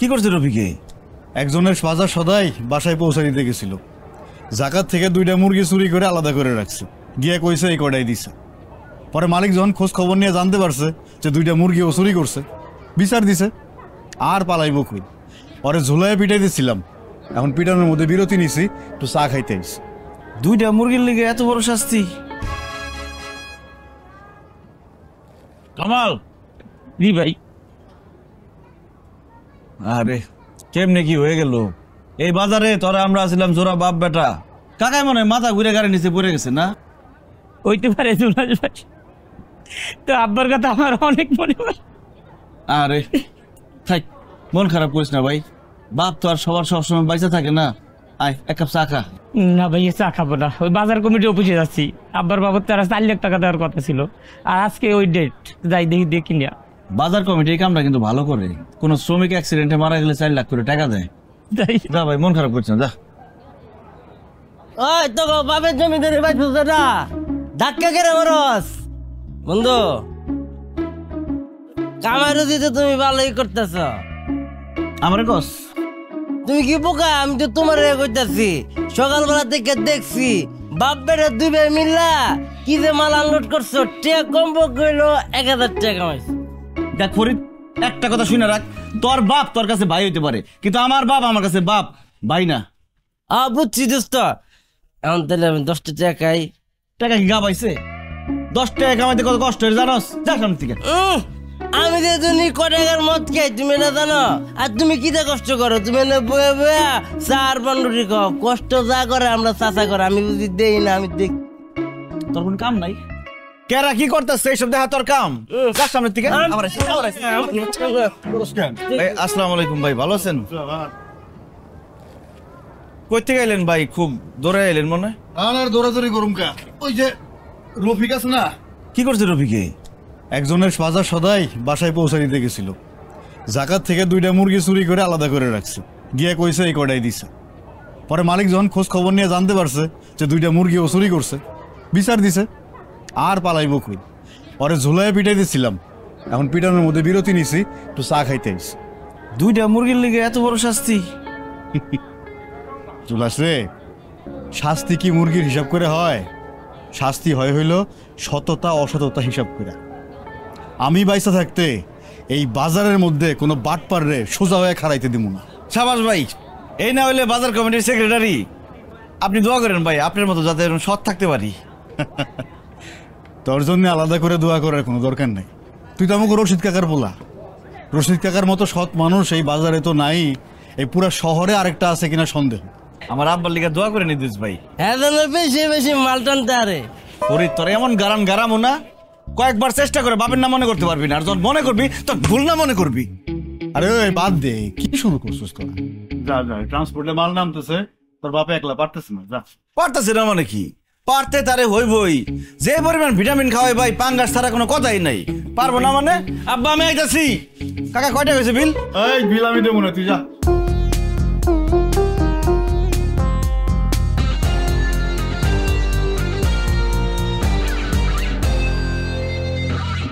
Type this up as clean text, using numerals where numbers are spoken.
কি করছে রফিকে? একজনের বাজার সদাই বাসায় পৌঁছে দিতে গেছিল, জাকাত থেকে 2টা মুরগি চুরি করে আলাদা করে রাখছে, গিয়ে কইছে এই কটাই দিছে। পরে মালিক যখন খোঁজ খবর নিয়ে জানতে পারছে যে 2টা মুরগি ও চুরি করছে, বিচার দিছে। আর পালাইব কই? পরে ঝুলাইয়া পিটাই দিছিলাম, এখন পিটানোর মধ্যে বিরতি নিছি, একটু চা খাইতে আইছি। 2টা মুরগির লেগে এত বড় শাস্তি? কামাল জি ভাই। আরে কেমনে কি হয়ে গেল? এই বাজারে তোরা আমরা আছিলাম জোড়া বাপ বেটা, কাকাই মনে হয় মাথা ঘুরে গাড়ি নিচে পড়ে গেছে না? হইতে পারে জুলাস ভাই, তো আব্বার কথা আমার অনেক মনে হয়। আরে থাক, মন খারাপ করিস না ভাই, বাপ তো আর সবার সবসময় বাইসা থাকে না। আয় এক কাপ চা খা। না ভাই চা খাবো না, ওই বাজার কমিটি অফিসে যাচ্ছি। আব্বার বাবুর তারা 4 লাখ টাকা দেওয়ার কথা ছিল, আর আজকে ওই ডেট যাই দেখি না। বাজার কমিটি এই কামটা কিন্তু ভালো করে, কোন শ্রমিক অ্যাক্সিডেন্টে মারা গেলে 4 লাখ করে টাকা দেয়। যা ভাই, মন খারাপ করছে না, যা। ওই তো বাপের জমি ধরে বাইছো না, ধাক্কা কেড়ে মরস বন্ধু। কামাই দিতে তুমি ভালোই করতেছ। আমার কস তুমি কি বোকা? আমি তো তোমার কইতাছি, সকালবেলা থেকে দেখছি বাপ বেটা 2 ভাই মিল্লা কি যে মাল আনলোড করছো, টাকা কম কইলো 1000 টাকা কামাইছো। দেখ ফরিদ, একটা কথা শুনে রাখ, তোর বাপ তোর কাছে ভাই হইতে পারে, কিন্তু আমার বাপ আমার কাছে বাপ, ভাই না। বুঝছি দোস্ত, এখন তাহলে আমি 10 টাকা খাই। টাকা কি গা পাইছে? 10 টাকা কামাইতে কত কষ্ট হয়ে জানোস? যা সামনে থেকে। আমি যে তুমি কটাকার মদ খাই তুমি না জানো? আর তুমি কিটা কষ্ট করো? তুমি না বয়ে বয়া চার পান্ডুরি খাও, কষ্ট যা করে আমরা চাচা করে, আমি বুঝি দেই না, আমি দেখ। তোর কোন কাম নাই? কেরা কি করতেছে এইসব দেখা তোর কাম? যা সামনে থেকে। আসসালামু আলাইকুম ভাই, ভালো আছেন? কই থেকে এলেন ভাই? খুব দৌড়ে এলেন মনে হয়। আর দৌড়াদৌড়ি করুম কা? ওই যে রফিক আছে না? কি করছে রফিকে? একজনের বাজার সদাই বাসায় পৌঁছে দিতে গেছিল, জাকাত থেকে 2টা মুরগি চুরি করে আলাদা করে রাখছে, গিয়ে কইছে এই কটাই দিছে। পরে মালিক যখন খোঁজ খবর নিয়ে জানতে পারছে যে 2টা মুরগি ও চুরি করছে, বিচার দিছে। আর পালাইব কই? পরে ঝুলাইয়া পিটাই দিছিলাম, এখন পিটানোর মধ্যে বিরতি নিছি, একটু চা খাইতে আইছি। 2টা মুরগির লেগে এত বড় শাস্তি? জুলাস রে, শাস্তি কি মুরগির হিসাব করে হয়? শাস্তি হইল সততা অসততা হিসাব করে। আমি বাইসা থাকতে এই বাজারের মধ্যে কোনো বাটপার রে সোজা হয়ে খাড়াইতে দিব না। সাবাস ভাই, এই না হইলে বাজার কমিটির সেক্রেটারি। আপনি দোয়া করেন ভাই, আপনার মতো যাতে সৎ থাকতে পারি। তোর জন্য আলাদা করে দোয়া করার কোনো দরকার নেই। তুই তো আমাকে রশিদ কাকার বলা, রশিদ কাকার মতো সৎ মানুষ এই বাজারে তো নাই, এই পুরা শহরে আরেকটা আছে কিনা সন্দেহ। আমার আব্বার লিগা দোয়া করে নিদিস ভাই। হ্যাঁ বেশি বেশি মাল টানতে আরে। ফরিদ, তোর এমন গারামও না, কয়েকবার চেষ্টা করে বাপের নাম মনে করতে পারবি না, আর যখন মনে করবি তোর ভুল না মনে করবি। আরে বাদ দে, কি শুরু করছিস তোরা? যা যা, ট্রান্সপোর্টে মাল নামতেছে, তোর বাপে একলা পারতেছে না। যা। পারতেছে না মানে কি? পারতে তারে হইবই, যে পরিমাণ ভিটামিন খাওয়াই ভাই, পাঙ্গাস ছাড়া কোনো কথাই নাই। পারবো না মানে? আব্বা আমি আইতাছি। কাকা কয়টা হয়েছে বিল? এই বিল আমি দেবো না, তুই যা।